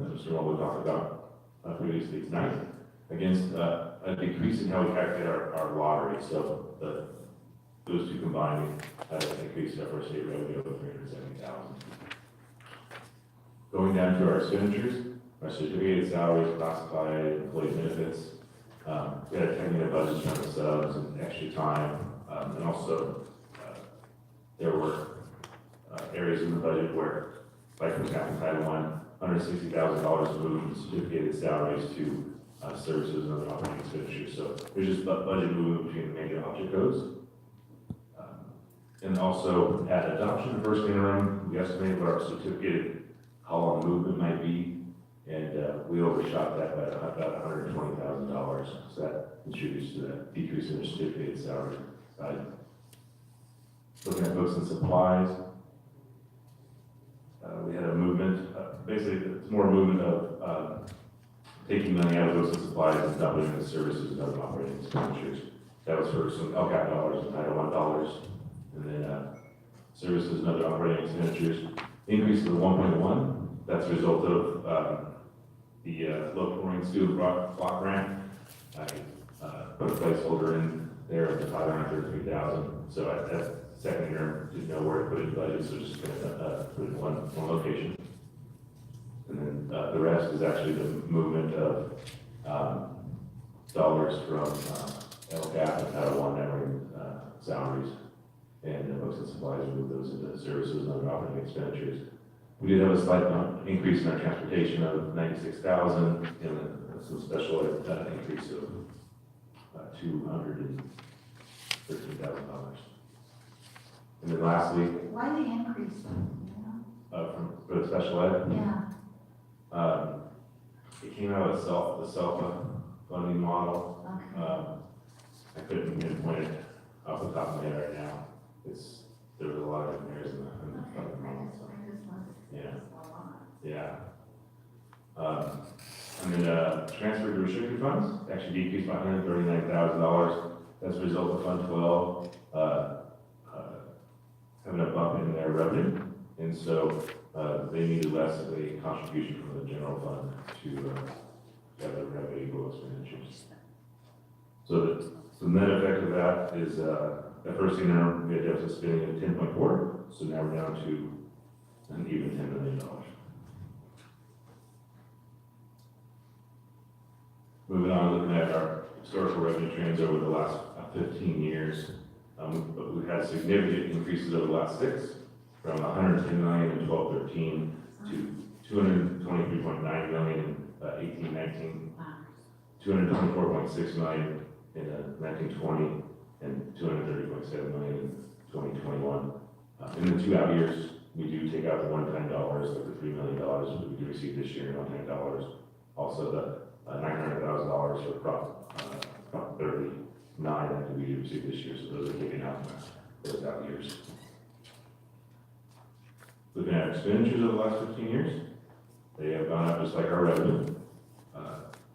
as Mr. Mulder talked about previously tonight, against a decrease in how we calculate our lottery. So those two combined have increased our first state revenue of $370,000. Going down to our expenditures, our certificated salaries, classified employee benefits. We had a 10-minute budget from the subs and extra time, and also there were areas in the budget where, like for example, Title I, $160,000 moved from certificated salaries to services and other operating expenditures. So there's just budget movement between the major object codes. And also at adoption of first interim, we estimated what our certificated column movement might be, and we overshot that by about $120,000. So that contributes to that decrease in the certificated salary side. Looking at books and supplies, we had a movement, basically it's more movement of taking money out of books and supplies and dumping into services and other operating expenditures. That was for some LCAP dollars and Title I dollars, and then services and other operating expenditures. Increase of 1.1, that's a result of the local Marine student block grant. I put a placeholder in there of the $533,000. So at second year, didn't know where to put it in the budget, so just gonna put it in one location. And then the rest is actually the movement of dollars from LCAP and Title I memory salaries, and books and supplies, move those into services and other operating expenditures. We did have a slight increase in our transportation of $96,000, and some special increase of $213,000. And then lastly, Why the increase? for the special ed, Yeah, it came out of the SELFA funding model. okay. I couldn't pinpoint it off the top of my head right now. There was a lot of different areas in the funding model. So. Yeah. And then transfer to restricted funds actually decreased by $139,000. That's a result of Fund 12 having a bump in their revenue, and so they needed less of a contribution from the general fund to have the revenue equal expenditures. So the net effect of that is at first interim we had deficit spending of 10.4, so now we're down to an even $10 million. Moving on, looking at our historical revenue trends over the last 15 years, but we've had significant increases over the last 6, from $110 million in 12-13 to $223.9 million in 18-19, $224.6 million in 19-20, and $230.7 million in 2021. In the 2 out years, we do take out the one-time dollars, like the $3 million that we do receive this year in one-time dollars. Also the $900,000 for Prop 39 that we do receive this year. So those are taken out in those out years. Looking at expenditures over the last 15 years, they have gone up just like our revenue.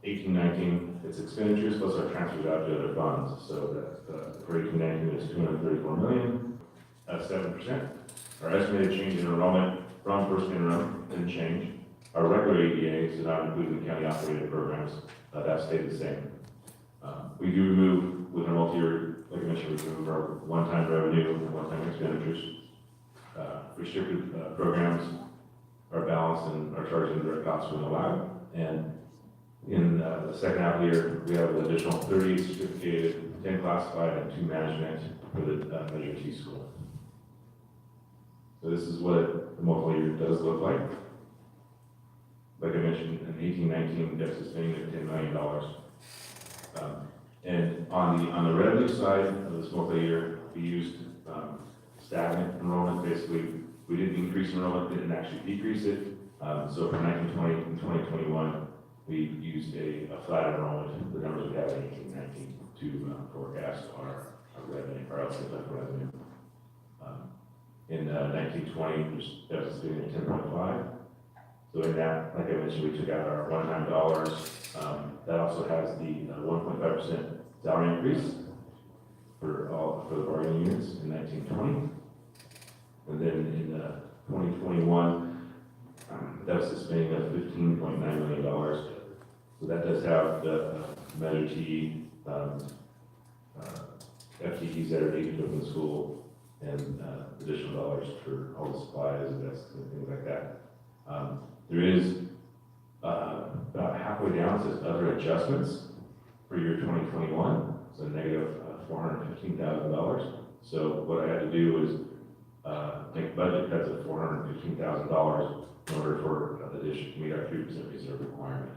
18-19, it's expenditures plus our transfers out to other funds. So that for 18-19 is $234 million, 7%. Our estimated change in enrollment from first interim didn't change. Our regular ADA, so not including the county operated programs, that stayed the same. We do remove, with our multi-year, like I mentioned, we remove our one-time revenue and one-time expenditures. Restricted programs are balanced and our charges and direct costs when allowed. And in the second half of the year, we have an additional 30 certificated, 10 classified, and 2 management for the Measure T school. So this is what the multi-year does look like. Like I mentioned, in 18-19, deficit spending of $10 million. And on the revenue side of this multi-year, we used stagnant enrollment. Basically, we didn't increase enrollment, didn't actually decrease it. So for 19-20 and 2021, we used a flat enrollment, the numbers we have in 18-19, to forecast our revenue, our LCFF revenue. In 19-20, there's deficit spending at 10.5. So in that, like I mentioned, we took out our one-time dollars. That also has the 1.5% salary increase for the bargaining units in 19-20. And then in 2021, deficit spending of 15.5 that does have the Measure T, FTEs that are needed to open the school, and additional dollars for all the supplies, desks, and things like that. There is about halfway down, it says other adjustments for year 2021, so negative $415,000. So what I had to do was make budget cuts of $415,000 in order for the district to meet our 3% reserve requirement.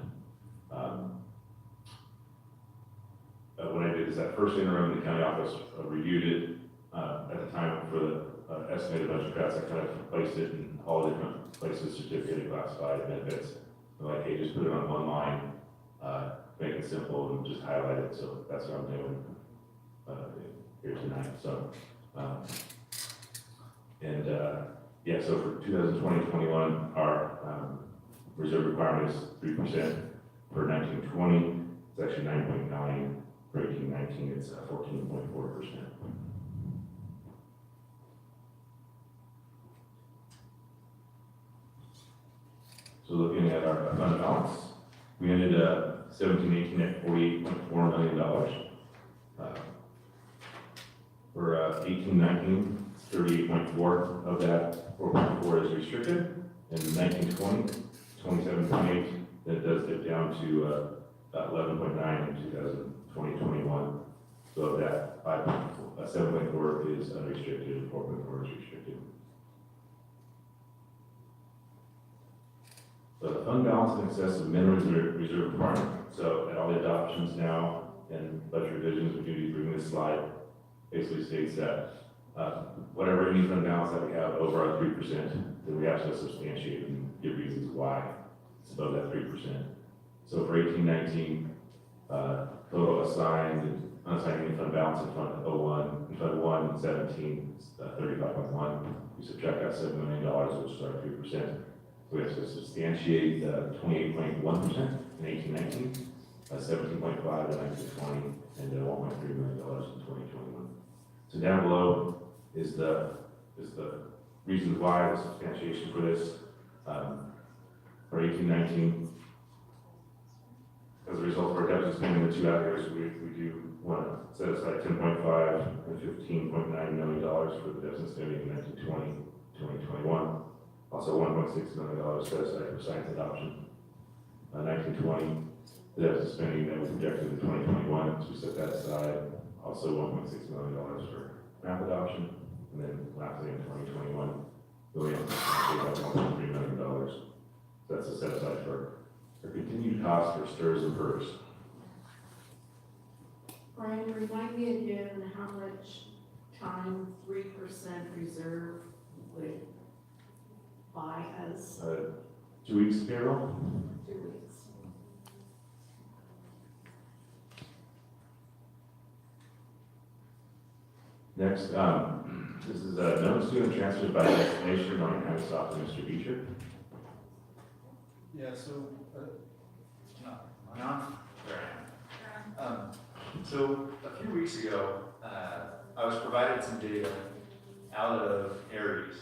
What I did is that first interim, the county office reviewed it. At the time for the estimated budget cuts, I kind of placed it in all different places, certificate, classified, benefits. I'm like, hey, just put it on one line, make it simple, and just highlight it. So that's what I'm doing here tonight. So, yeah, so for 2020-21, our reserve requirement is 3%. For 1920, it's actually 9.9. For 1819, it's 14.4%. So looking at our fund balance, we ended 17-18 at $48.4 million. For 18-19, 38.4 of that 4.4 is restricted, and 19-20, 27.8. Then it does dip down to 11.9 in 2020-21. So of that, 7.4 is unrestricted, and 4.4 is restricted. So the fund balance in excess of minimum reserve requirement. So at all the adoptions now and budget revisions, we do bring this slide. Basically states that whatever any fund balance that we have over our 3%, then we have to substantiate and give reasons why it's above that 3%. So for 18-19, total assigned and unassigned any fund balance in Fund 01, in Fund 1 and 17, 35.1. We subtract out $7 million, which is our 3%. So we have to substantiate 28.1% in 18-19, 17.5 in 19-20, and $1.3 million in 2021. So down below is the reasons why, the substantiation for this. For 18-19, as a result of our deficit spending the two out years, we do want to set aside $10.5 and $15.9 million for the deficit spending in 19-20, 2021. Also $1.6 million set aside for science adoption. 19-20, the deficit spending that was projected in 2021, so we set that aside. Also $1.6 million for math adoption. And then lastly in 2021, going up to $1.3 million. So that's a set aside for continued costs for stirs and PERS. Brian, remind me again how much time 3% reserve would buy us? 2 weeks payroll. 2 weeks. Next, this is known student transfers by destination on County Soft and Mr. Beecher. Yeah, so, so a few weeks ago, I was provided some data out of Aries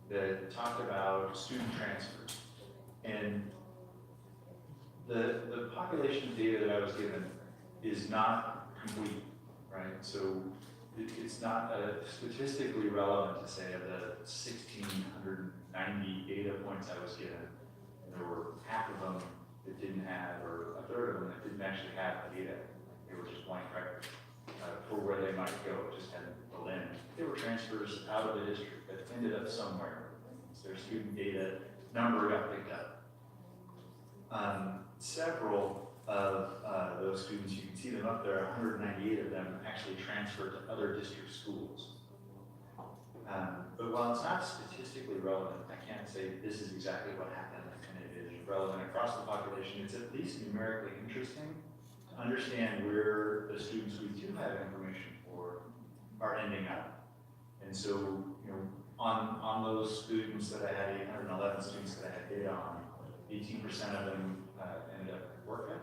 that talked about student transfers. And the population data that I was given is not complete, right? So it's not statistically relevant to say of the 1,690 data points I was given. There were half of them that didn't have, or a third of them that didn't actually have the data. They were just blank records for where they might go. It just hadn't filled in. There were transfers out of the district that ended up somewhere. So their student data number got picked up. Several of those students, you can see them up there, 198 of them actually transferred to other district schools. But while it's not statistically relevant, I can't say this is exactly what happened and it is relevant across the population. It's at least numerically interesting to understand where the students we do have information for are ending up. And so, you know, on those students that I had, 811 students that I had data on, 18% of them ended up at Worka,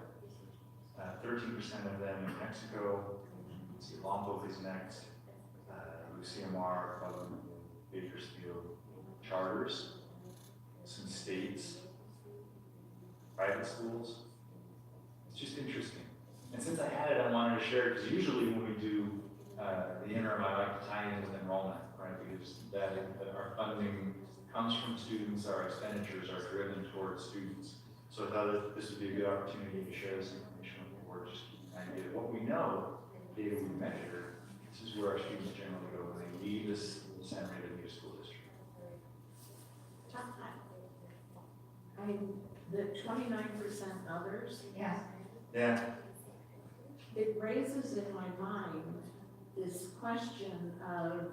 13% of them in Mexico. See, Lompoc is next, UCMR, Bakersfield, charters, some states, private schools, just interesting. And since I had it, I wanted to share it, because usually when we do the interim, I like to tie in with enrollment, right? Because that our funding comes from students, our expenditures are driven towards students. So I thought that this would be a good opportunity to share this information with the board, just to keep an idea of what we know, data we measure. This is where our students generally go when they leave this San Rafael School District. I mean, the 29% others, Yeah. Yeah. it raises in my mind this question of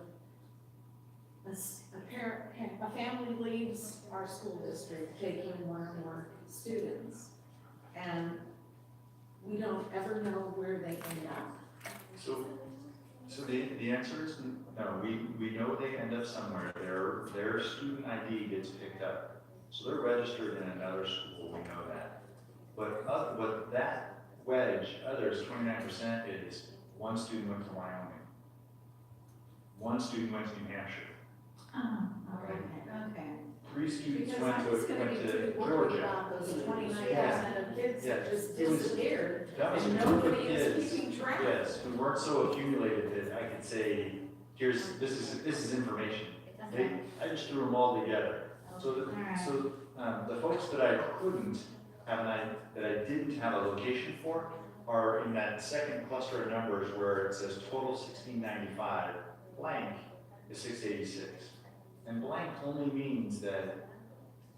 a family leaves our school district, taking one or more students, and we don't ever know where they end up. So the answer is no. We know they end up somewhere. Their student ID gets picked up. So they're registered in another school, we know that. But what that wedge, others, 29% is one student went to Wyoming. One student went to New Hampshire. Oh, okay. 3 students Because went I was gonna be to pretty worried Georgia. about those 29% of kids that just It was- disappeared, That was a and group of nobody is kids, keeping track. yes, who weren't so accumulated that I could say, this is information. I just threw them all together. So the folks that I couldn't have, that I didn't have a location for, are in that second cluster of numbers where it says total 1695, blank is 686. And blank only means that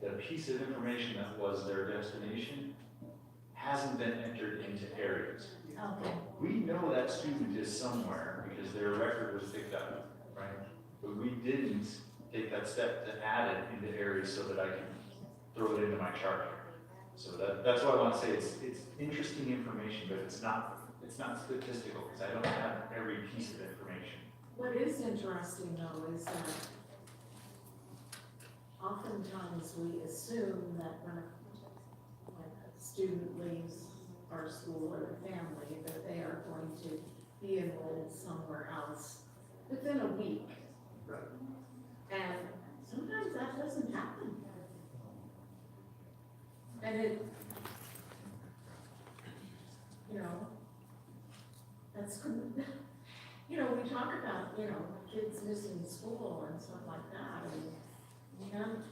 the piece of information that was their destination hasn't been entered into areas. Okay. We know that student is somewhere because their record was picked up, right? But we didn't take that step to add it into areas so that I can throw it into my chart. So that's why I want to say it's interesting information, but it's not statistical, because I don't have every piece of information. What is interesting though is that oftentimes we assume that when a student leaves our school or a family, that they are going to be enrolled somewhere else within a week. Right. And sometimes that doesn't happen. And it, that's, we talk about, kids missing school and stuff like that, and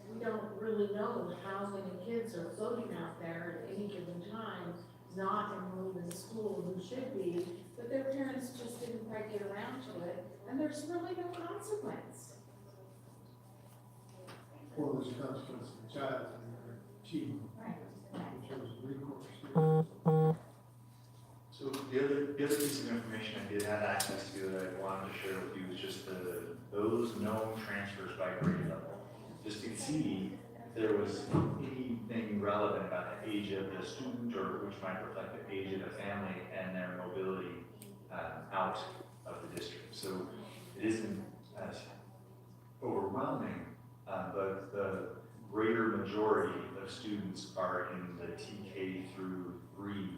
we don't really know how many kids are floating out there at any given time, not enrolled in school who should be, but their parents just didn't quite get around to it, and there's really no consequence. Or there's a consequence to the child and their achievement, Right. in terms of recourse. So the other piece of information I did have access to that I wanted to share with you was just those known transfers by grade level. Just to see if there was anything relevant about the age of the student, or which might reflect the age of the family and their mobility out of the district. So it isn't as overwhelming, but the greater majority of students are in the TK through 3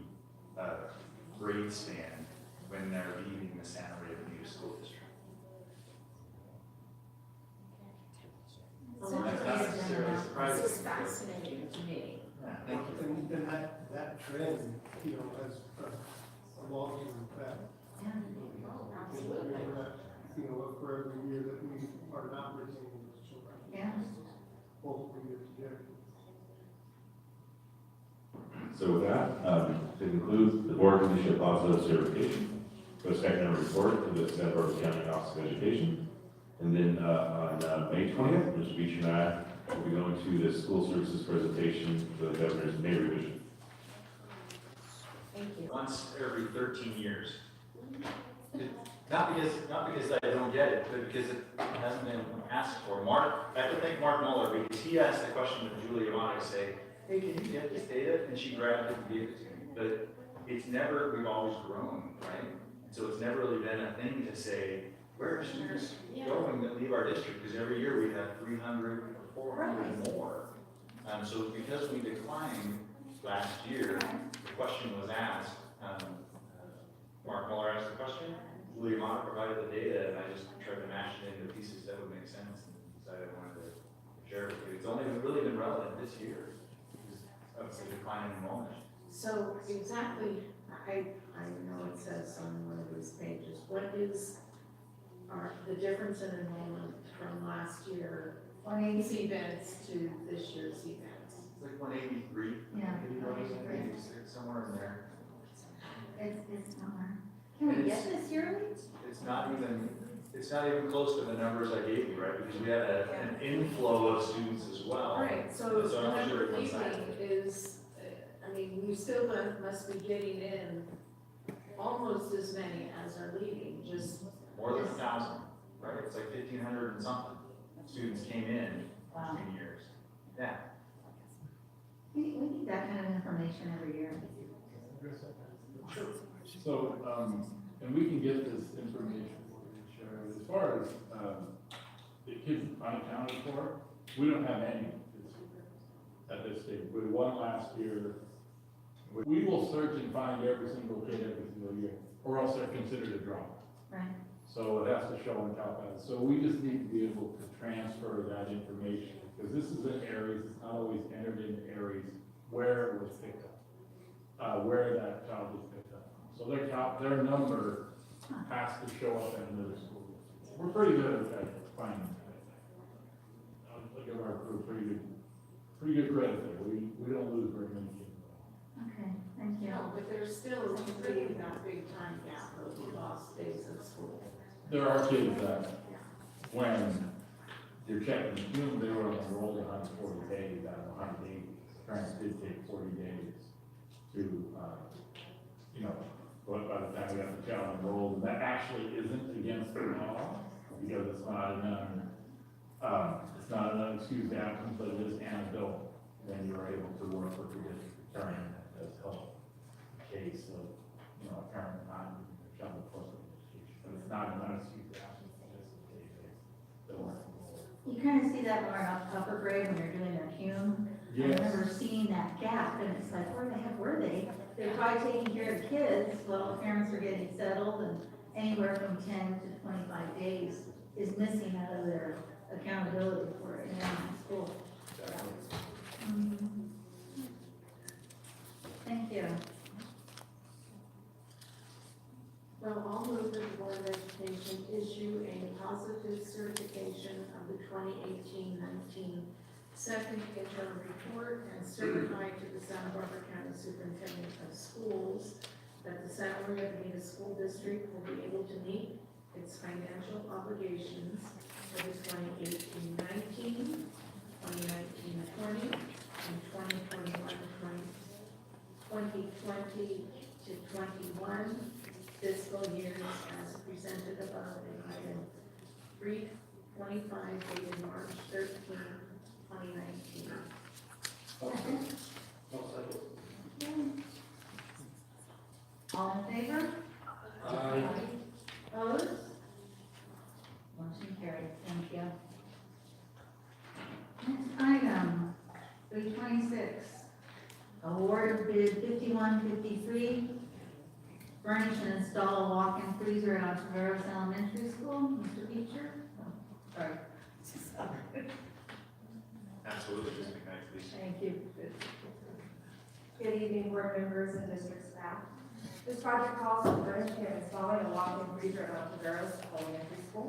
grade span when they're leaving the Santa Maria School District. It's That's not necessarily surprising. This is fascinating to me. Yeah, thank you. And that trend, has a long-term effect. Absolutely. Look for every year that we are not retaining those children. Yeah. Multiple years together. So with that, to conclude, the board can issue a positive certification for the second report to the Santa Barbara County Office of Education. And then on May 20th, Mr. Beach and I will be going to the school services presentation for the governor's May revision. Thank you. Once every 13 years. Not because I don't get it, but because it hasn't been asked for. I have to thank Mark Muller, because he asked the question to Julia Yamada, say, hey, can you get this data? And she grabbed it and gave it to me. But it's never, we've always grown, right? So it's never really been a thing to say, where are students going that leave our district? Because every year we have 300 or 400 more. So because we declined last year, the question was asked. Mark Muller asked the question, Julia Yamada provided the data, and I just tried to mash it into pieces that would make sense, and decided I wanted to share it with you. It's only really been relevant this year, because of the decline in enrollment. So exactly, I know it says on one of these pages, what is the difference in enrollment from last year, 180, events to this year's events? It's like 183. yeah, 186, somewhere in there. it's somewhere. Can we get this yearly? It's not even close to the numbers I gave you, right? Because we had an inflow of students as well. Right, so So I'm not sure number it comes leaving is, I mean, we still must be getting in almost as many as are leaving, just, More than 1,000, right? It's like 1,500 and something students came in Wow. between years. Yeah. We need that kind of information every year. So, and we can get this information for you, Sharon. As far as, the kids unaccounted for, we don't have any at this stage. We had one last year. We will search and find every single kid every single year, or else they're considered a drop. Right. So it has to show on top of it. So we just need to be able to transfer that information, because this is in areas, it's not always entered in areas where it was picked up, where that child was picked up. So their number has to show up at another school. We're pretty good at finding that. I'll give our crew pretty good credit there. We don't lose very many kids. Okay, thank you. no, but there's still really that big time gap of lost days of school. There are kids that, when you're checking the June, they were enrolled 140 days out of 180. Parents did take 40 days to, but by the time we got the child enrolled, and that actually isn't against the law, because it's not an unexcused absence, but it is anecdotal. Then you're able to work with the district attorney, and that does help the case of, a parent not using their child for education. But it's not an unexcused absence, it's just a case that weren't enrolled. You kind of see that more in upper grade when you're doing their cum. I Yes. remember seeing that gap, and it's like, where the heck were they? They're probably taking care of the kids, while the parents are getting settled, and anywhere from 10 to 25 days is missing out of their accountability for it in school. Mhm. Thank you. Well, I'll move that the Board of Education issue a positive certification of the 2018-19 second interim report and certify to the Santa Barbara County Superintendent of Schools that the Santa Maria Bonita School District will be able to meet its financial obligations for the 2018-19, 2019-20, and 2020 to 21 fiscal years as presented above in item 325 dated March 13, 2019. All in favor? Opposed? Motion carried, thank you. Next item, 326, award bid 5153, furnish and install a walk-in freezer at Ontiveros Elementary School. Mr. Beecher? Oh, sorry. Absolutely, just be nice, please. Thank you. Good evening, board members and district staff. This project calls for furnishing and installing a walk-in freezer at Ontiveros Elementary School.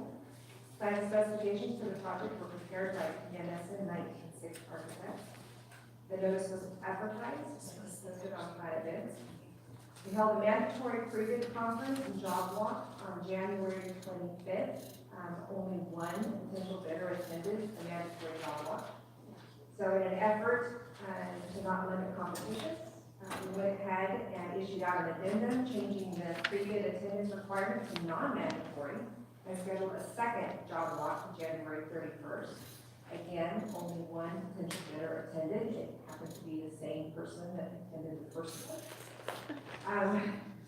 Plan specifications for the project were prepared by PNSN 1906 architects. The notice was advertised, was listed on private bids. We held a mandatory pre-bid conference and job walk on January 25th. Only one potential bidder attended the mandatory job walk. So in an effort to not limit competition, we went ahead and issued out an addendum changing the pre-bid attendance requirement to non-mandatory and scheduled a second job walk on January 31st. Again, only one potential bidder attended. It happened to be the same person that attended the first one.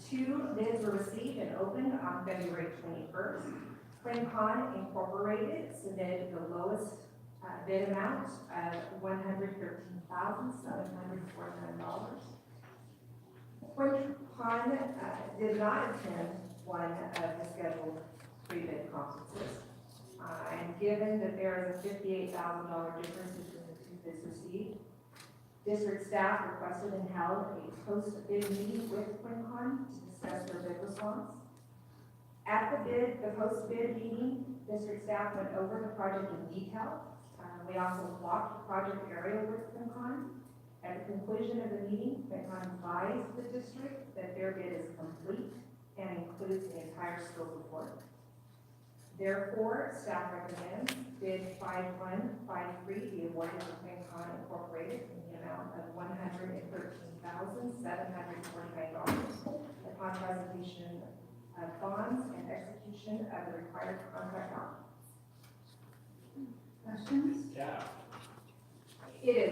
2 bids were received and opened on February 21st. QuinCon Incorporated submitted the lowest bid amount of $113,749. QuinCon did not attend one of the scheduled pre-bid conferences. And given that there is a $58,000 difference between the 2 bids received, District staff requested and held a post-bid meeting with QuinCon to discuss their bid response. At the post-bid meeting, district staff went over the project in detail. We also walked the project area with QuinCon. At the conclusion of the meeting, QuinCon advised the district that their bid is complete and includes the entire scope of work. Therefore, staff recommends bid 5153 be awarded to QuinCon Incorporated in the amount of $113,749 upon presentation of bonds and execution of the required contract documents. Questions? Yeah. It is.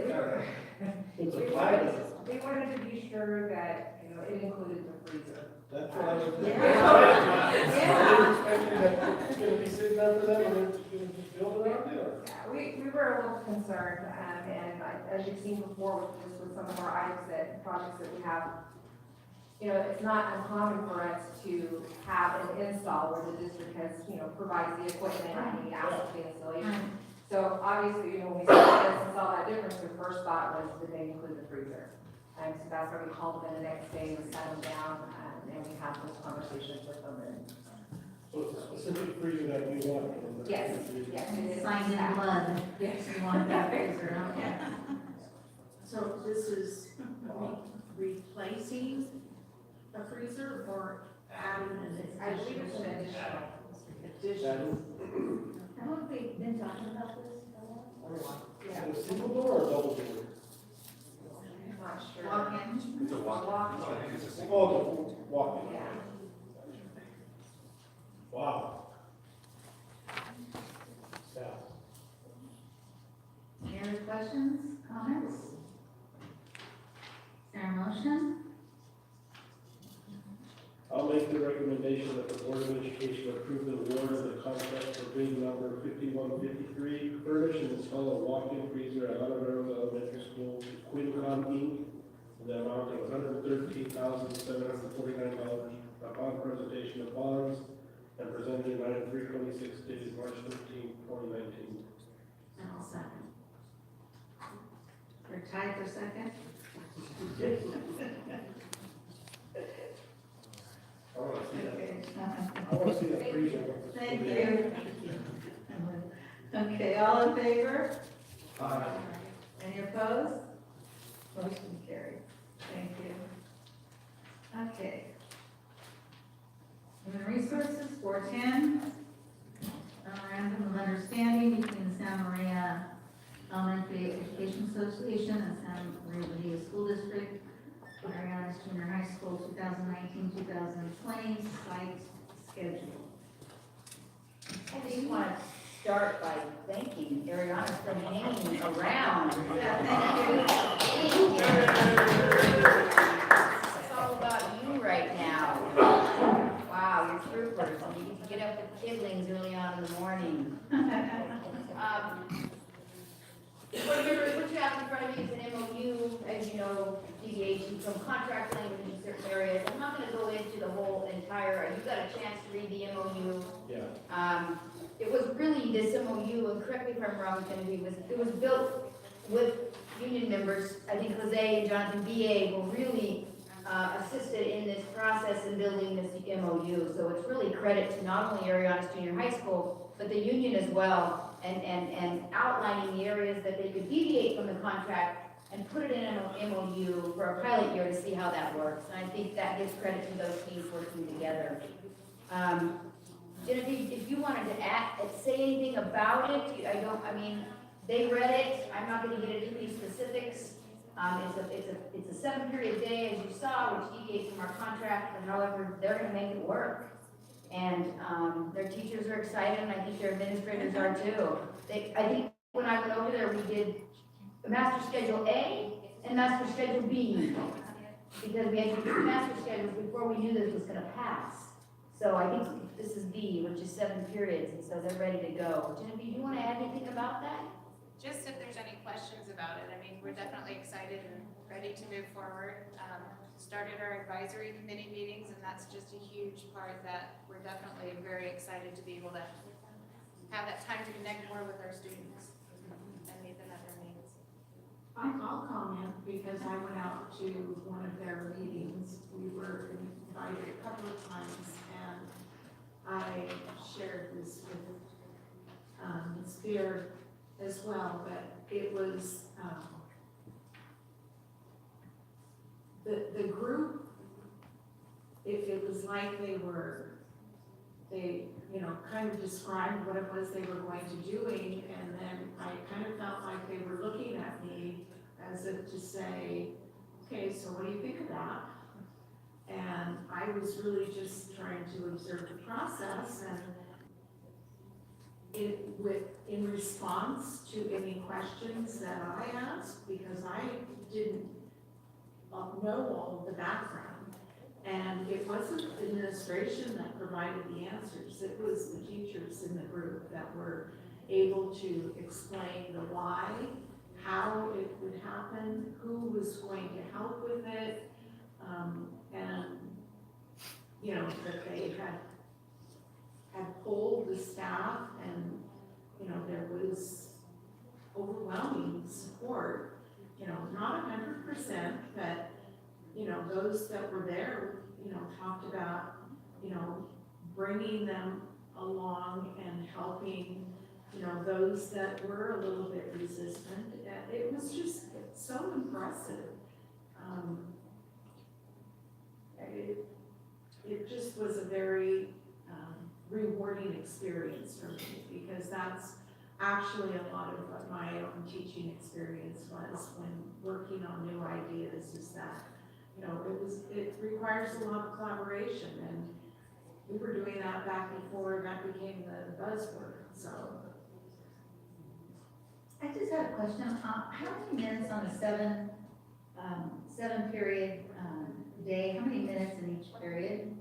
It's a We private, wanted to be sure that, it included the freezer. that's what I was. Yeah. Expecting that it's gonna be sitting there for them, and they're just gonna just build it out there. Yeah, we were a little concerned, and as you've seen before with some of our projects that we have, it's not uncommon for us to have an install where the district has, provides the equipment and we ask for the installation. So obviously, when we started this and saw that difference, the first thought was, did they include the freezer? And so that's why we called them the next day, we sat them down, and we had those conversations with them. And So it's a specific freezer that we want. yes, yes, it is. Signed in blood. Yes. You want that freezer, okay? So this is replacing a freezer or adding an I believe it's an additional. additional? Haven't we been talking about this a lot? Is it a single door or a double door? I'm not sure. Walk in. It's a walk. Walk. I think it's a single. Oh, the walk-in. Yeah. Wow. Yeah. Any other questions, comments? Is there a motion? I'll make the recommendation that the Board of Education approve the award of the contract for bid number 5153, furnish and install a walk-in freezer at Oliver Elementary School to QuinCon Inc. in the amount of $113,749 upon presentation of bonds and presented in item 326 dated March 13, 2019. And I'll second. We're tied for second? I want to see that. Okay. I want to see that freezer. Thank you. Okay, all in favor? Any opposed? Motion carried. Thank you. Okay. Human Resources, 410. Memorandum of Understanding between the Santa Maria Elementary Education Association and Santa Maria Bonita School District, Ariana's Junior High School 2019-2020 site schedule. I just want to start by thanking Ariana for hanging around. It's all about you right now. Wow, you're troopers, and you get to get up with kidlings early on in the morning. Board members, what you have in front of you is an MOU, as you know, deviation from contract language in certain areas. I'm not going to go into the whole entire, you got a chance to read the MOU. Yeah. It was really, this MOU, and correct me if I'm wrong, Genevieve, it was built with union members. I think Jose and Jonathan B.A. were really assisted in this process in building this MOU. So it's really credit to not only Ariana's Junior High School, but the union as well, and outlining the areas that they could deviate from the contract and put it in an MOU for a pilot year to see how that works. And I think that gives credit to those teams working together. Genevieve, if you wanted to say anything about it, they read it. I'm not going to get into any specifics. It's a 7-period day, as you saw, which deviates from our contract, but however, they're going to make it work. And their teachers are excited, and I think their administrators are too. I think when I went over there, we did Master Schedule A and Master Schedule B, because we had to do master schedules before we knew this was going to pass. So I think this is B, which is 7 periods, and so they're ready to go. Genevieve, do you want to add anything about that? Just if there's any questions about it, we're definitely excited and ready to move forward. Started our advisory committee meetings, and that's just a huge part that we're definitely very excited to be able to have that time to connect more with our students and meet them at their needs. I'll comment because I went out to one of their meetings. We were invited a couple of times and I shared this with Ms. Beard as well, but it was, the group, it was like they, you know, kind of described what it was they were going to doing, and then I kind of felt like they were looking at me as if to say, okay, so what do you think of that? And I was really just trying to observe the process and in response to any questions that I asked, because I didn't know all of the background. And it wasn't the administration that provided the answers, it was the teachers in the group that were able to explain the why, how it would happen, who was going to help with it, and, you know, that they had polled the staff and, you know, there was overwhelming support, you know, not 100%, but, you know, those that were there, you know, talked about, you know, bringing them along and helping, you know, those that were a little bit resistant. It was just so impressive. It just was a very rewarding experience for me, because that's actually a lot of what my own teaching experience was when working on new ideas, is that, you know, it requires a lot of collaboration, and we were doing that back before that became the buzzword, so. I just had a question. How many minutes on a seven period, day? How many minutes in each period?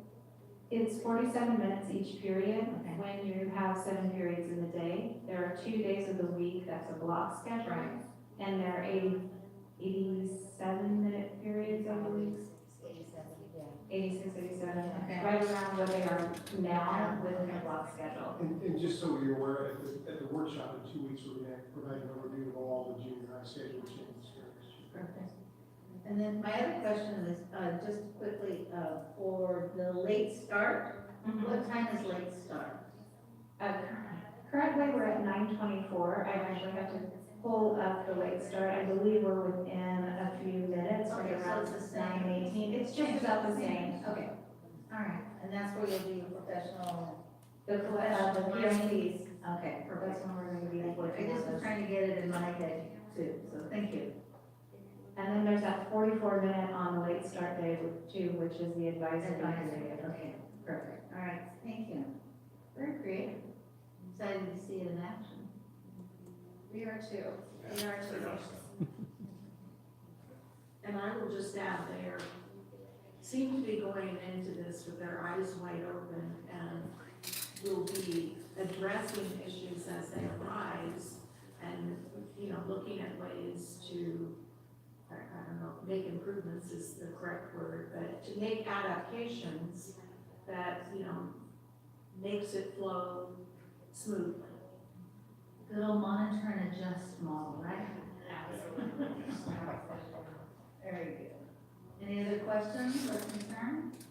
It's 47 minutes each period. Okay. When you have 7 periods in the day, there are 2 days of the week that's a block schedule. Right. And there are 87-minute periods, I believe. 86, 87, Okay. right around where they are now within the block schedule. And just so you're aware, at the workshop in 2 weeks, we're going to provide an overview of all the junior high schedule changes. Perfect. And then my other question is, just quickly, for the late start, what time is late start? Currently, we're at 9:24. I actually have to pull up the late start. I believe we're within a few minutes, right Okay, so around it's the same. 9:18. It's just about the same. Okay, all right, and that's where you'll do professional, The PRCs, okay, that's perfect. when we're going to be I working just on was those. trying to get it in my head too, so thank you. And then there's that 44-minute on the late start day too, which is the advisory period. Okay, perfect, all right, thank you. Very creative. Excited to see it in action. We are too. We are too. And I will just add, they seem to be going into this with their eyes wide open and will be addressing issues as they arise and, you know, looking at ways to, I don't know, make improvements is the correct word, but to make adaptations that, you know, makes it flow smoothly. They'll monitor and adjust model, right? Very good. Any other questions or concerns? Is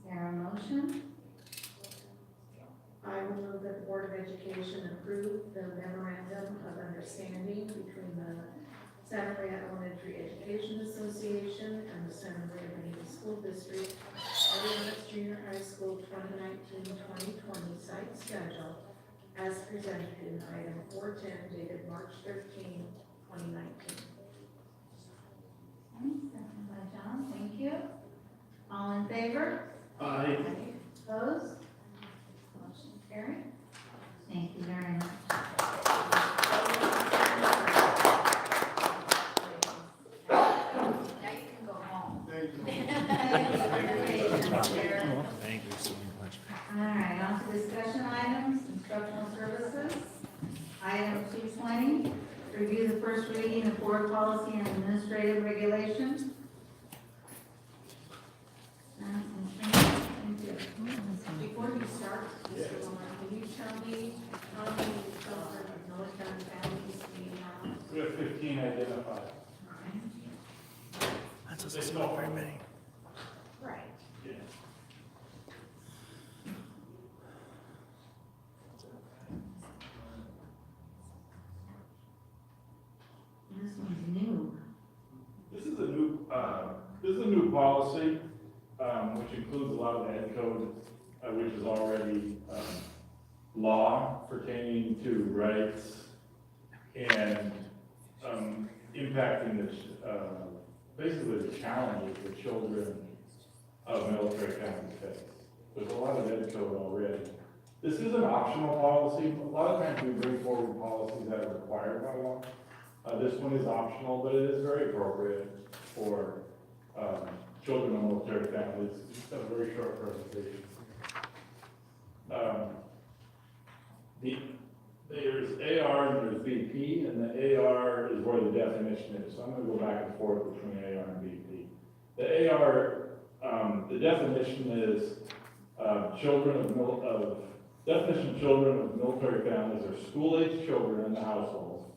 there a motion? I will move that the Board of Education approve the memorandum of understanding between the Santa Maria Elementary Education Association and the Santa Maria Benita School District, Arizona's Junior High School 2019-2020 site schedule as presented in item 410 dated March 13, 2019. Second by John, thank you. All in favor? Aye. Opposed? Motion carried. Thank you very much. Now you can go home. Thank you. Thank you so much. All right, on to discussion items, instructional services. Item 220, review the first reading of board policy and administrative regulations. Thank you. Before you start, Mr. Lamar, can you tell me how many children of military families we have? We have identified. That's not very many. Right. Yeah. This one's new. This is a new policy, which includes a lot of the ed code, which is already, law pertaining to rights and, impacting basically the challenges that children of military families face. There's a lot of ed code already. This is an optional policy. A lot of times we bring forward policies that are required by law. This one is optional, but it is very appropriate for children of military families. Just a very short presentation. There's AR and there's VP, and the AR is where the definition is. So I'm going to go back and forth between AR and VP. The AR, the definition is children of military families are school-age children in the household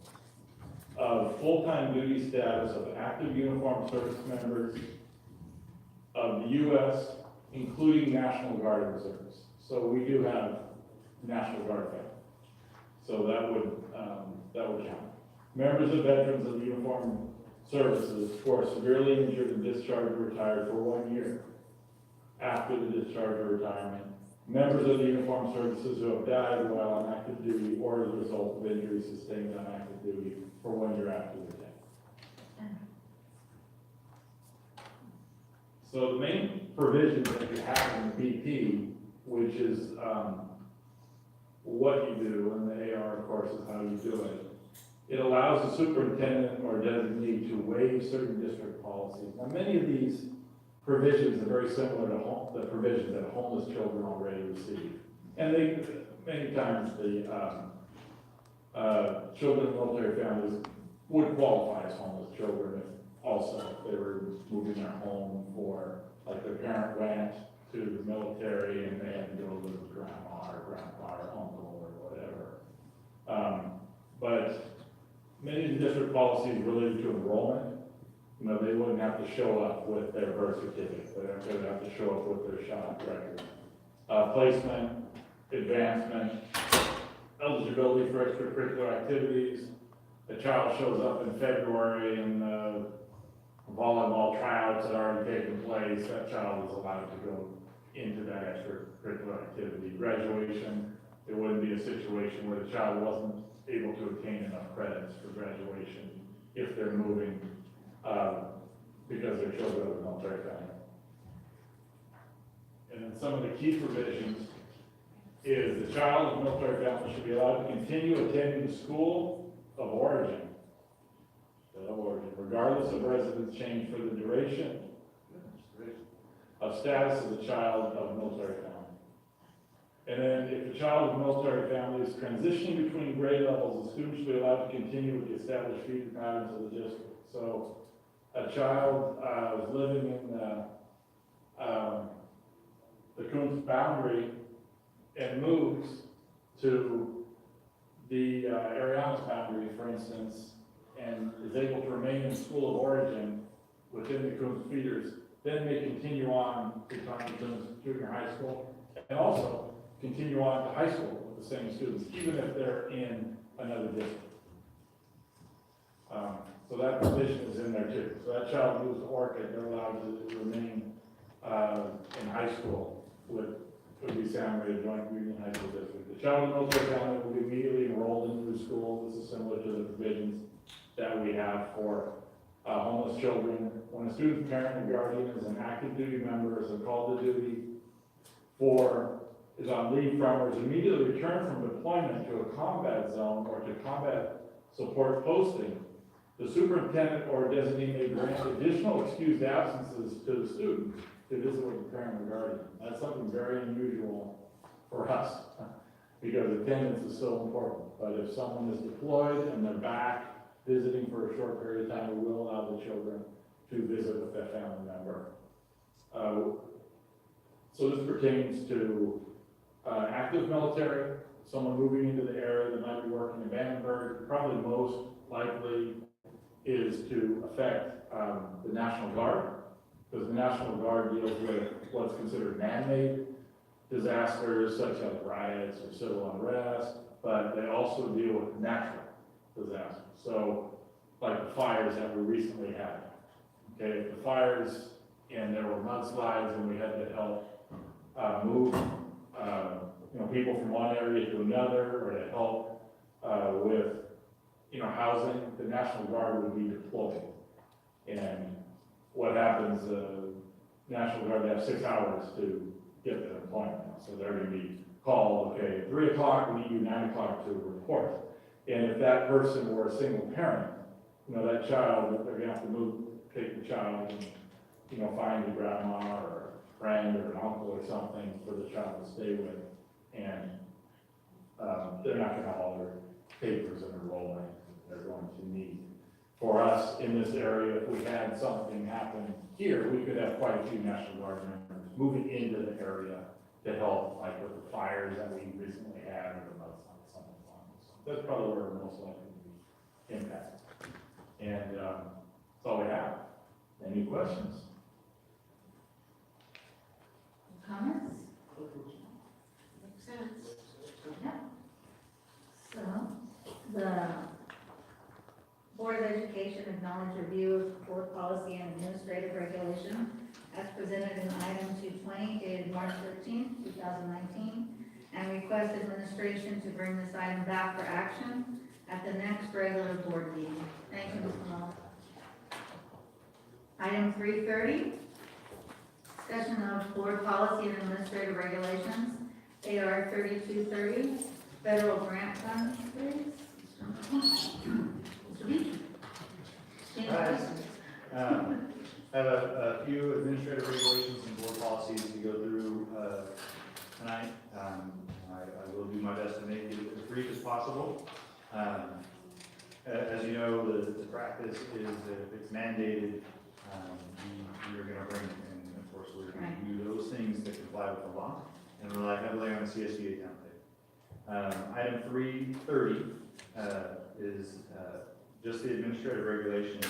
of full-time duty status of active uniformed service members of the U.S., including National Guard and Reserves. So we do have National Guard families. So that would count. Members of veterans of uniformed services who are severely injured and discharged or retired for 1 year after the discharge or retirement. Members of the uniformed services who have died while on active duty or as a result of injuries sustained on active duty for 1 year after their death. So the main provisions that you have in the BP, which is what you do, and the AR, of course, is how you do it. It allows the superintendent or designee to waive certain district policies. Now, many of these provisions are very similar to the provisions that homeless children already receive. And many times the children of military families would qualify as homeless children if also they were moving their home for, like their parent went to the military and they had to go live with grandma or grandpa or uncle or whatever. But many of the district policies related to enrollment, they wouldn't have to show up with their birth certificate, they would have to show up with their shot record. Placement, advancement, eligibility for extracurricular activities. A child shows up in February and volleyball tryouts had already taken place, that child is allowed to go into that extracurricular activity. Graduation, it wouldn't be a situation where the child wasn't able to obtain enough credits for graduation if they're moving because they're children of a military family. And then some of the key provisions is the child of a military family should be allowed to continue attending the school of origin, regardless of residence change for the duration of status of the child of a military family. And then if the child of a military family is transitioning between grade levels, the student should be allowed to continue with the established feeding patterns of the district. So a child is living in the Coons boundary and moves to the Arianas boundary, for instance, and is able to remain in school of origin within the Coons feeders, then may continue on to Tony Coons Junior High School, and also continue on to high school with the same students, even if they're in another district. So that provision is in there too. So that child moves to Orchid, they're allowed to remain in high school with the San Maria Joint Union High School District. The child in the military family will be immediately enrolled into the school. This is similar to the provisions that we have for homeless children. When a student's parent or guardian is an active duty member, is called to duty is on leave from, or is immediately returned from deployment to a combat zone or to combat support posting, the superintendent or designee may grant additional excused absences to the student to visit with the parent or guardian. That's something very unusual for us because attendance is so important. But if someone is deployed and they're back visiting for a short period of time, we will allow the children to visit with that family member. So this pertains to active military, someone moving into the area that might be working in Vandenberg, probably most likely is to affect the National Guard, because the National Guard deals with what's considered man-made disasters such as riots or civil unrest, but they also deal with natural disasters. So, like the fires that we recently had. Okay, if the fires and there were mudslides and we had to help move, people from one area to another, or to help with, housing, the National Guard would be deployed. And what happens, National Guard, they have 6 hours to get their employment. So they're gonna be called, okay, at 3 o'clock, we need you 9 o'clock to report. And if that person were a single parent, that child, they're gonna have to take the child and, find a grandma or a friend or an uncle or something for the child to stay with. And they're not gonna have all their papers and enrollment that they're going to need. For us in this area, if we had something happen here, we could have quite a few National Guard members moving into the area to help, like with the fires that we recently had, or the mudslides, something along those lines. That's probably where we're most likely to be impacted. And that's all we have. Any questions? Comments? Makes sense. So, the Board of Education acknowledged review of board policy and administrative regulation as presented in item 220 dated March 13, 2019, and request administration to bring this item back for action at the next regular board meeting. Thank you, Ms. Malone. Item 330, discussion of board policy and administrative regulations, AR 3230, federal grant funds, please. Mr. Beach. Hi. I have a few administrative regulations and board policies to go through tonight. I will do my best to make it as brief as possible. As you know, the practice is that if it's mandated, we are going to bring it, and of course, we're going to do those things that comply with the law and rely heavily on the CSDA template. Item 330 is just the administrative regulation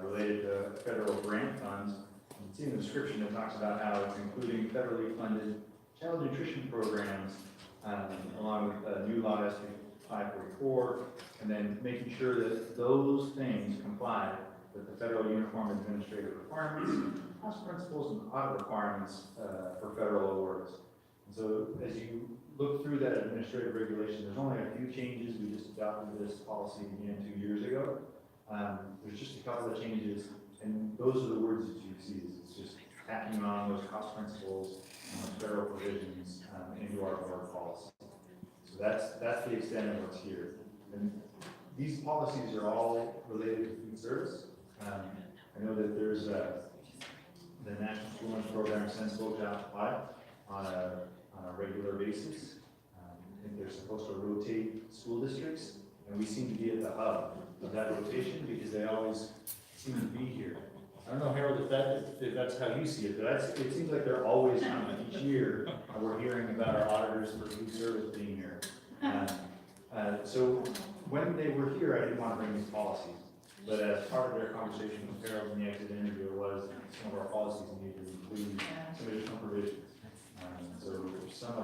related to federal grant funds. You can see in the description, it talks about how it's including federally funded child nutrition programs, along with new law SB 544, and then making sure that those things comply with the federal uniform administrative requirements, cost principles, and audit requirements for federal awards. And so as you look through that administrative regulation, there's only a few changes. We just adopted this policy again 2 years ago. There's just a couple of changes, and those are the words that you see. It's just tacking on those cost principles, federal provisions into our board policy. So that's the extent of what's here. And these policies are all related to food service. I know that there's the National School Lunch Program sends folks out to apply on a regular basis. I think they're supposed to rotate school districts, and we seem to be at the hub of that rotation because they always seem to be here. I don't know, Harold, if that's how you see it, but it seems like they're always coming each year. We're hearing about our auditors for food service being here. So when they were here, I didn't want to bring these policies, but as part of their conversation with Harold in the exit interview was some of our policies need to include some additional provisions. So some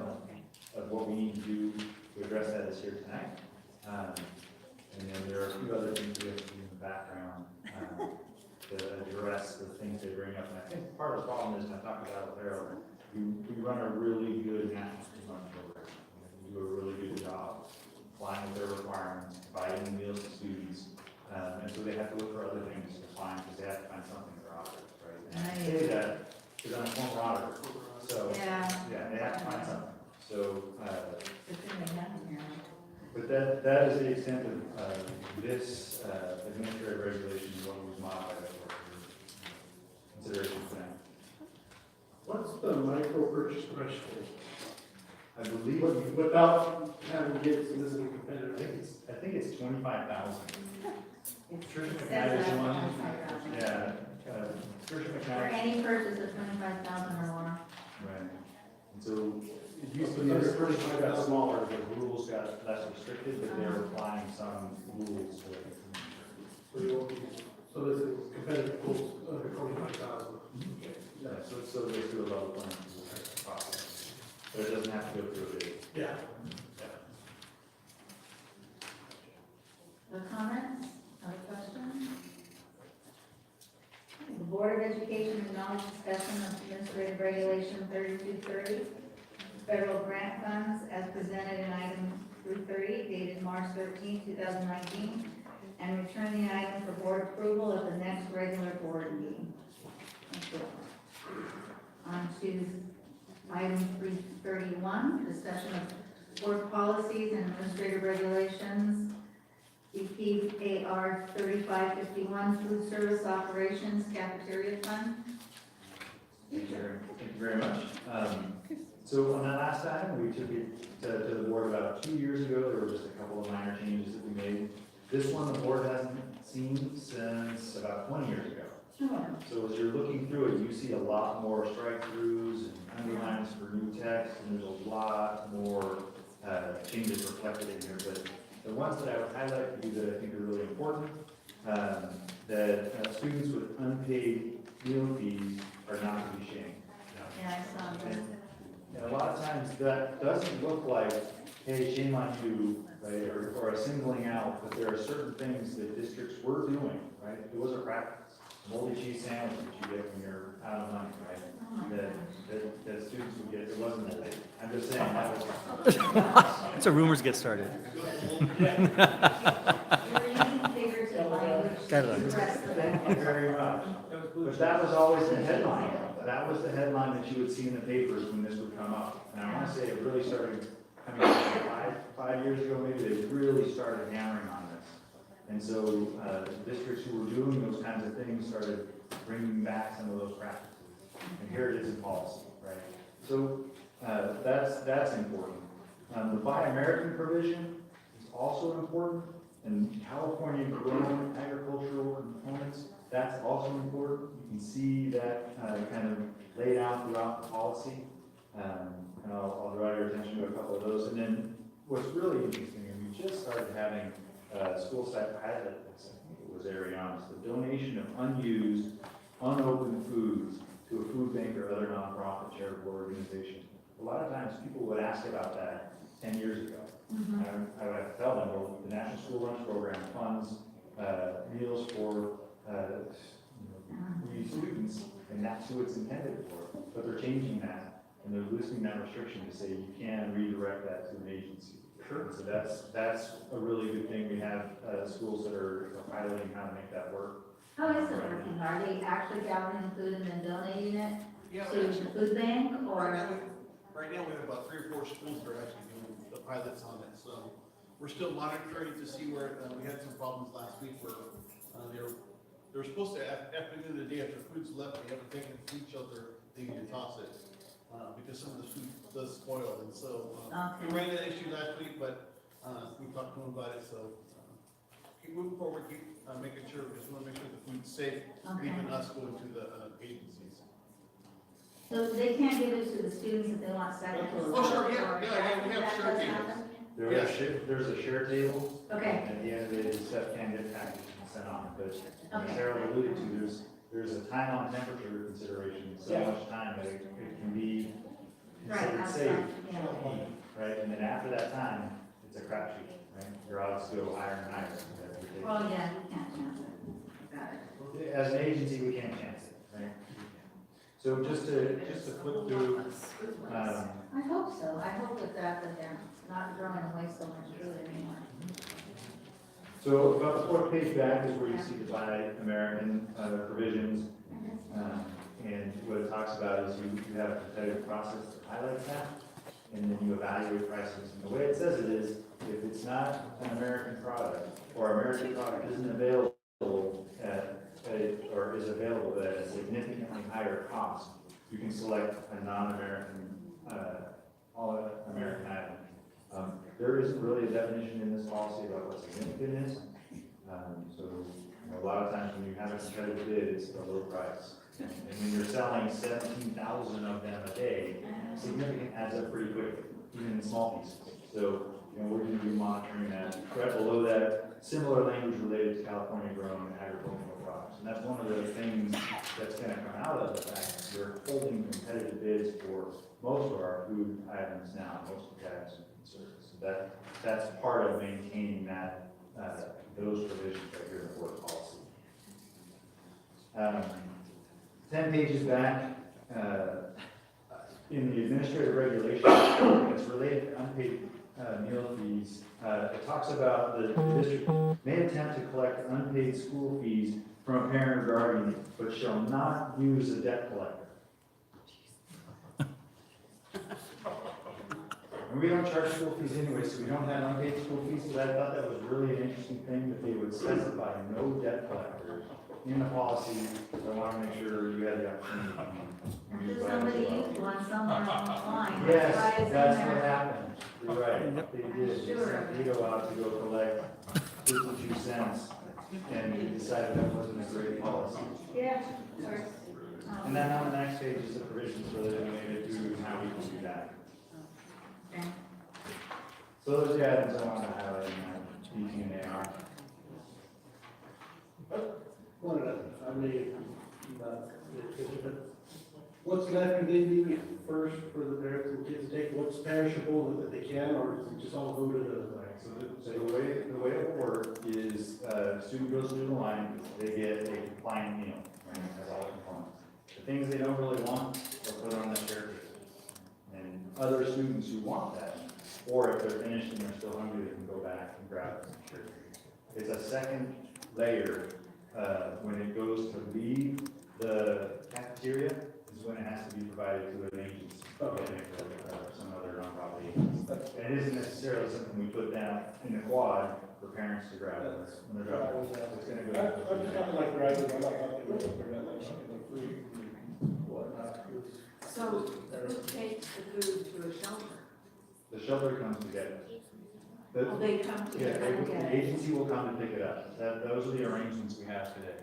of what we need to do to address that is here tonight. And then there are a few other things we have to do in the background to address the things they bring up. And I think part of the problem is, and I talked about it with Harold, we run a really good national school lunch program. We do a really good job applying with their requirements, providing meals to students. And so they have to look for other things to find because they have to find something for auditors, right? And I say that because I'm a former auditor. So, yeah, they have to find something. So, but that is the extent of this administrative regulation and what was modified for consideration tonight. What's the micro purchase threshold? I believe, Without having to get solicited competitive. I think it's 25,000. Tricia It McKnight says is that, one. 25,000. Yeah, Tricia For McKnight. any purchase of 25,000 or more. Right. And so it used to be the first one got smaller, the rules got less restricted, but they're applying some rules to it. So you won't be, so this is competitive pools under 25,000. Yeah, so they do a level playing field process. But it doesn't have to go through a bid. Yeah. No comments, other questions? The Board of Education acknowledged discussion of administrative regulation 3230, federal grant funds as presented in item 330 dated March 13, 2019, and return the item for board approval at the next regular board meeting. Thank you. On to item 331, discussion of board policies and administrative regulations. BPAR 3551, food service operations cafeteria fund. Thank you very much. So on that last item, we took it to the board about 2 years ago. There were just a couple of minor changes that we made. This one, the board hasn't seen since about 20 years ago. So as you're looking through it, you see a lot more strike-throughs and underlines for new text, and there's a lot more changes reflected in here. But the ones that I would highlight for you that I think are really important, that students with unpaid meal fees are not to be shamed. Yeah, I saw that. And a lot of times that doesn't look like, hey, shame on you, right, or a singling out, but there are certain things that districts were doing, right? It was a practice. Moldy cheese sandwich that you get when you're out of money, right? That students would get, it wasn't that big. I'm just saying that was. That's how rumors get started. You're using figurative language to address the Thank you very much. But that was always the headline. That was the headline that you would see in the papers when this would come up. And I want to say it really started coming up 5 years ago, maybe they really started hammering on this. And so districts who were doing those kinds of things started bringing back some of those practices. And here it is in policy, right? So that's important. The Buy American provision is also important. And California grown agricultural components, that's also important. You can see that kind of laid out throughout the policy. And I'll draw your attention to a couple of those. And then what's really interesting, and we just started having school site pilot this, I think it was Ariana's, the donation of unused, unopened foods to a food bank or other nonprofit charitable organization. A lot of times people would ask about that 10 years ago. I would have to tell them, well, the National School Lunch Program funds meals for needy students, and that's who it's intended for. But they're changing that, and they're loosening that restriction to say you can redirect that to an agency. Sure. So that's a really good thing. We have schools that are piloting how to make that work. How is it working? Are they actually gathering food and then donating it Yeah, to the food bank or? right now we have about 3 or 4 schools that are actually doing the pilots on it, so we're still monitoring to see where, we had some problems last week where, they were supposed to, after the end of the day, after food's left, we have to take it to the food shelter, they need to toss it, because some of the food does spoil, and so, we ran that issue last week, but, we talked to them about it, so, keep moving forward, keep, making sure, we just wanna make sure the food's safe, even us going to the, agencies. So they can't give it to the students if they want seconds? Oh, sure, yeah, we have That share does tables. happen? There's a share table. Okay. And at the end of it, stuff can get packaged and sent on. But as Okay. Sarah alluded to, there's a time on temperature consideration, so much time that it can be Right, considered outside, safe. yeah. Right, and then after that time, it's a crapshoot, right? Your odds go higher and higher. Well, yeah, you can't chance it. Got it. As an agency, we can't chance it, right? So just to flip through, I hope so. I hope that they're not throwing away so much food anymore. so about the 4th page back is where you see the Buy American provisions. And what it talks about is you have a competitive process that highlights that, and then you evaluate prices. And the way it says it is, if it's not an American product, or American product isn't available or is available at a significantly higher cost, you can select a non-American, all-American item. There isn't really a definition in this policy about what significant is. So a lot of times when you have a competitive bid, it's a low price. And when you're selling 17,000 of them a day, significant adds up pretty quickly, even in small pieces. So, we're going to be monitoring that. Right below that, similar language related to California grown agricultural products. And that's one of the things that's gonna come out of the fact that we're holding competitive bids for most of our food items now, most of the items and services. So that's part of maintaining that, those provisions right here in the board policy. 10 pages back, in the administrative regulation that's related to unpaid meal fees, it talks about the district may attempt to collect unpaid school fees from a parent or guardian, but shall not use a debt collector. And we don't charge school fees anyway, so we don't have unpaid school fees, so I thought that was really an interesting thing, that they would specify no debt collectors in the policy. So I want to make sure you had the opportunity to use that as Somebody well. used one somewhere online. Why Yes, it's in that's there. what happened. You're right, they did. They Sure. sent Vito out to go collect 52 cents, and he decided that wasn't a great policy. Yeah, of course. And then on the next page is the provisions related to how we can do that. Okay. So those are the items I want to highlight in that BP and AR. One of them, I mean, what's left, and then you first for the parents and kids to take, what's perishable that they can, or does it just all go to the? So the way it will work is, student goes through the line, they get a compliant meal, right, has all the components. The things they don't really want, they'll put on the share table. And other students who want that, or if they're finished and they're still hungry, they can go back and grab some share table. It's a second layer, when it goes to leave the cafeteria, is when it has to be provided to an agency. Okay. Or some other nonprofit agency. And it isn't necessarily something we put down in the quad for parents to grab. When they're driving. It's gonna go. I'm just talking like driving, I'm not talking like, like food and whatnot. So who takes the food to a shelter? The shelter comes together. Will they come Yeah, together? the agency will come and pick it up. Those are the arrangements we have today.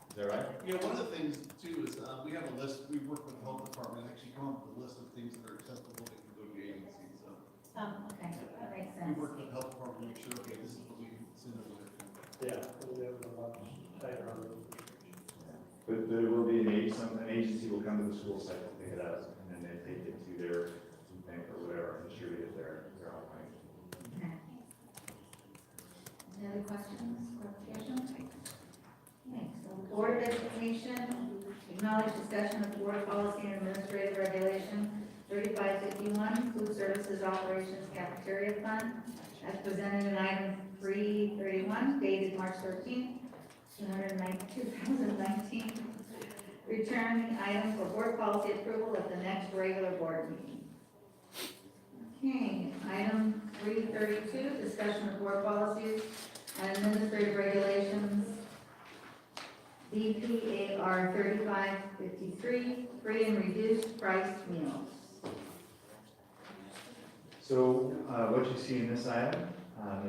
Is that right? Yeah, one of the things too is, we have a list, we work with the health department, and actually come up with a list of things that are acceptable that can go to the agency, so. Oh, okay, that makes We sense. work with the health department, to make sure, okay, this is what we can send over there. Yeah, we have a lot tighter on those. But there will be an agency will come to the school site to pick it up, and then they take it to their food bank or whatever, and distribute it there. Okay. Any other questions, clarifications? Okay, so Board of Education, acknowledge discussion of board policy and administrative regulation 3551, food services operations cafeteria fund, as presented in item 331, dated March 13th, 2019. Return item for board policy approval at the next regular board meeting. Okay, item 332, discussion of board policies and administrative regulations. BPAR 3553, free and reduced price meals. So, what you see in this item,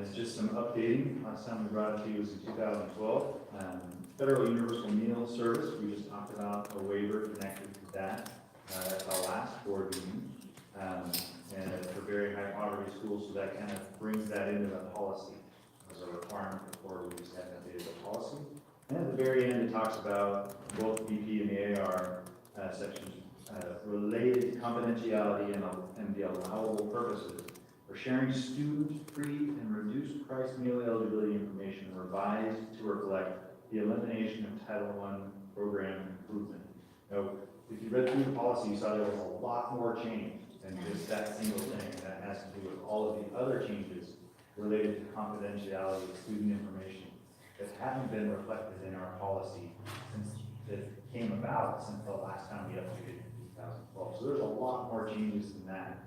is just some updating. Last time we brought it to you was in 2012. Federal Universal Meal Service, we just talked about a waiver connected to that. That's our last board meeting. And for very high poverty schools, so that kind of brings that into the policy as a requirement before we just have that data policy. And at the very end, it talks about both BP and the AR sections related to confidentiality and the allowable purposes for sharing student-free and reduced price meal eligibility information revised to reflect the elimination of Title I program improvement. Now, if you read through the policy, you saw there was a lot more change than just that single thing. And that has to do with all of the other changes related to confidentiality of student information that haven't been reflected in our policy since it came about, since the last time we updated in 2012. So there's a lot more changes than that,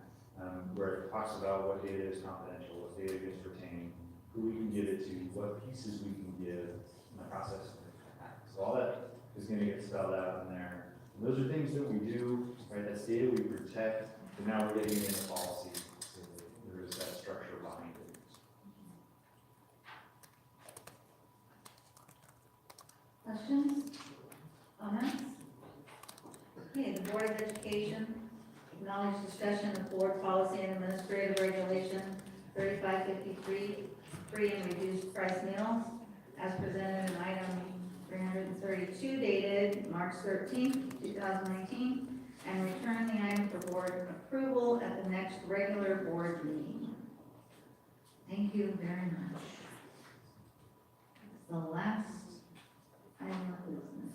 where it talks about what data is confidential, what data gets retained, who we can give it to, what pieces we can give in the process. So all that is going to get spelled out in there. And those are things that we do, right? That's data we protect, and now we're getting it in the policy. So there is that structure behind it. Questions? Comments? Okay, the Board of Education, acknowledge discussion of board policy and administrative regulation 3553, free and reduced price meals as presented in item 332 dated March 13th, 2019, and return the item for board approval at the next regular board meeting. Thank you very much. That's the last item of business.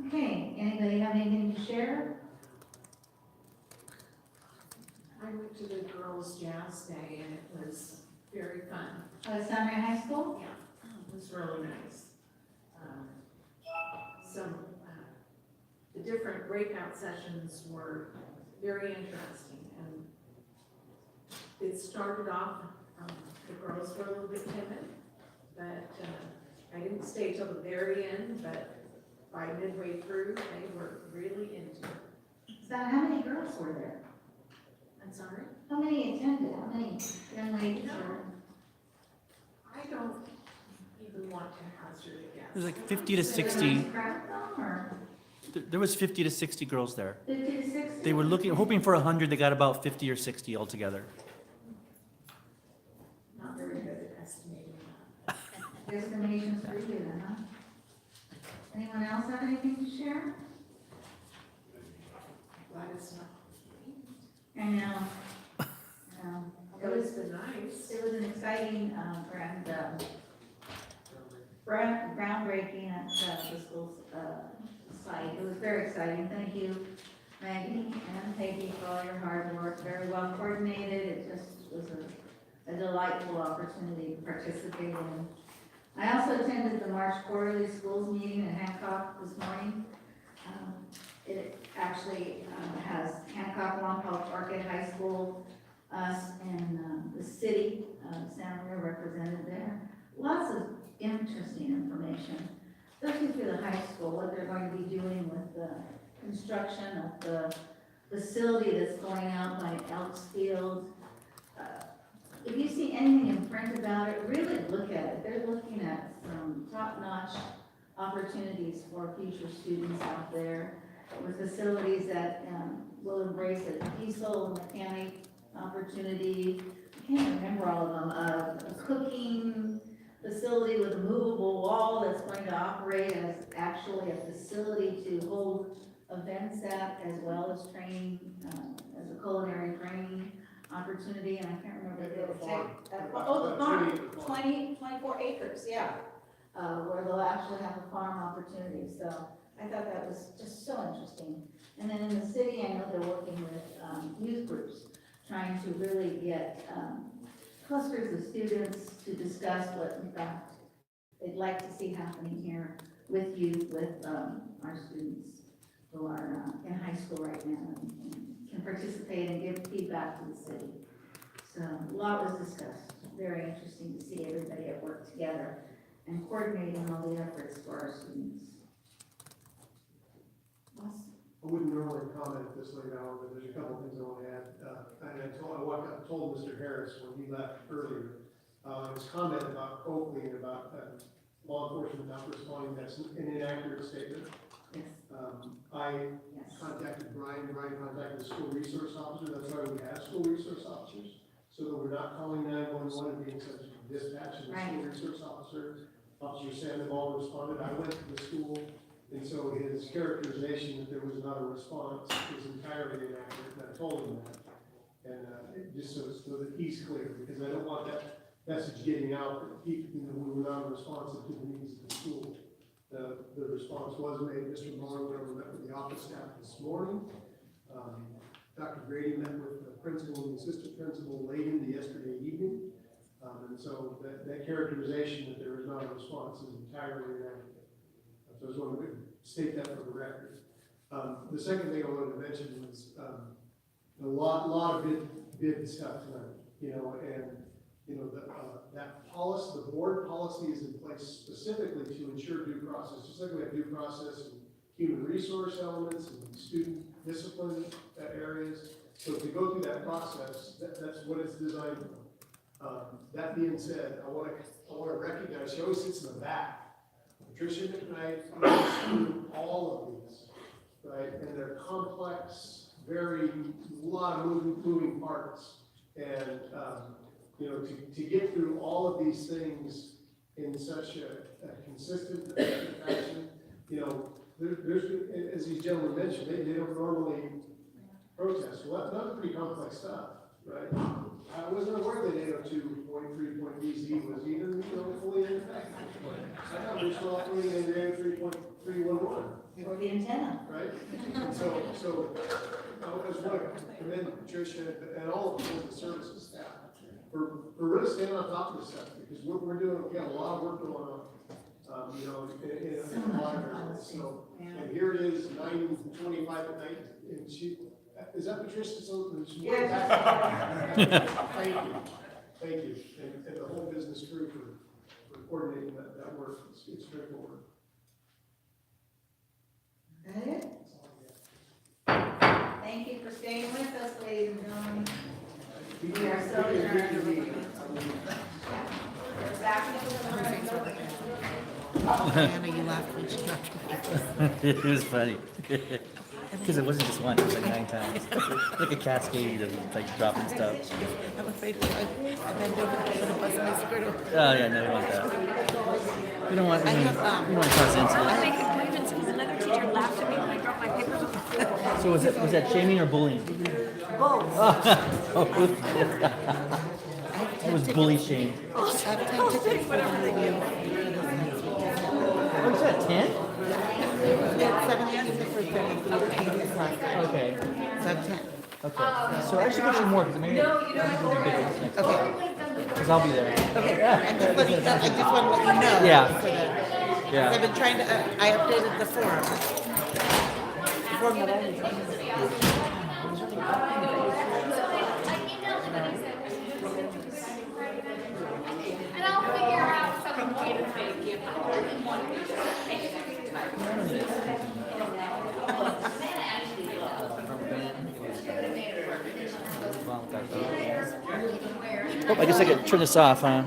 Okay, anybody have anything to share? I went to the girls' jazz day and it was very fun. Summer High School? Yeah, it was really nice. The different breakout sessions were very interesting, and it started off, the girls were a little bit timid, but I didn't stay till the very end, but by midway through, they were really into it. So how many girls were there? I'm sorry? How many attended? How many young ladies were? I don't even want to hazard a guess. It was like 50 to Was it a 60. nice crowd, though, or There was 50 to 60 girls there. 50 to 60? They were hoping for 100. They got about 50 or 60 altogether. Not very good at estimating that. The estimation's pretty good, huh? Anyone else have anything to share? Glad it's not. I know. It was been nice. It was an exciting, groundbreaking at the school's site. It was very exciting. Thank you, Maggie and Peggy, for all your hard work. Very well coordinated. It just was a delightful opportunity to participate in. I also attended the March quarterly schools meeting in Hancock this morning. It actually has Hancock, Long Beach, Arcade High School, us, and the city of Santa Maria represented there. Lots of interesting information, especially through the high school, what they're going to be doing with the construction of the facility that's going out by Elks Field. If you see anything in print about it, really look at it. They're looking at some top-notch opportunities for future students out there with facilities that will embrace a diesel mechanic opportunity. I can't remember all of them. A cooking facility with a movable wall that's going to operate as actually a facility to hold events at, as well as training, as a culinary training opportunity, and I can't remember the other Farm. Oh, the farm, 24 acres, yeah, where they'll actually have a farm opportunity, so I thought that was just so interesting. And then in the city, I know they're working with youth groups, trying to really get clusters of students to discuss what, in fact, they'd like to see happening here with youth, with our students who are in high school right now and can participate and give feedback to the city. So a lot was discussed. Very interesting to see everybody at work together and coordinating all the efforts for our students. Awesome. I wouldn't normally comment at this late hour, but there's a couple of things I want to add. I told Mr. Harris when he left earlier, his comment about Coakley and about law enforcement not responding, that's an inaccurate statement. Yes. I Yes. contacted Brian contacted the school resource officer, that's why we have school resource officers, so that we're not calling 911 and being subject to dispatch, and the school resource Officer Sandoval responded. I went to the school, and so his characterization that there was not a response is entirely inaccurate, and I told him that. And just so that he's clear, because I don't want that message getting out that we were not responsive to the needs of the school. The response was made. Mr. Muller went over met with the office staff this morning. Dr. Grady met with the principal and the assistant principal late into yesterday evening. And so that characterization that there was not a response is entirely inaccurate. So I just wanted to state that for the record. The second thing I wanted to mention was a lot of bid stuff tonight, and that policy, the board policy is in place specifically to ensure due process, just like we have due process in human resource elements and student discipline areas. So to go through that process, that's what it's designed for. That being said, I want to recognize, she always sits in the back. Patricia McKnight goes through all of these, right? And they're complex, a lot of moving parts. And you know, to get through all of these things in such a consistent fashion, you know, there's, as these gentlemen mentioned, they don't normally protest. Well, that's pretty complex stuff, right? I wasn't aware that 802.3.BZ was even, you know, fully in effect. I thought we were still operating in 803.311. Or the antenna. Right? And so I just want to commend Tricia and all of the business services staff for really staying on top of this stuff, because we're doing, we got a lot of work going on, you know, in a lot of areas. So, and here it is, 9:25 at night, and she, is that Patricia? So, she's way back. Thank you, and the whole business crew for coordinating that work. It's straightforward. That it? Thank you for staying with us, ladies and gentlemen. We are so adjourned. We're back Anna, you laughed when she dropped It was funny. Because it wasn't just one, it was like 9 times. Like a cascade of like dropping stuff. I'm afraid I bent over to put a buzz in my skirt. Oh yeah, no, we want that. We don't want, we don't want to cause incidents. Another teacher laughed at me when I dropped my papers on the floor. So was that shaming or bullying? Both. It was bully shamed. I have 10 tickets for one of you. What was that, 10? It's 17 the first day and 18 this last day. Okay, So I have 10. okay. So I should get you more, because maybe I'll do the big ones next Okay. time. Because I'll be there. Okay, I just want to let you know. Yeah. For the, Yeah. I've been trying to, I updated the form. The form that I was And I'll figure out some way to make it. Oh, I guess I could turn this off, huh?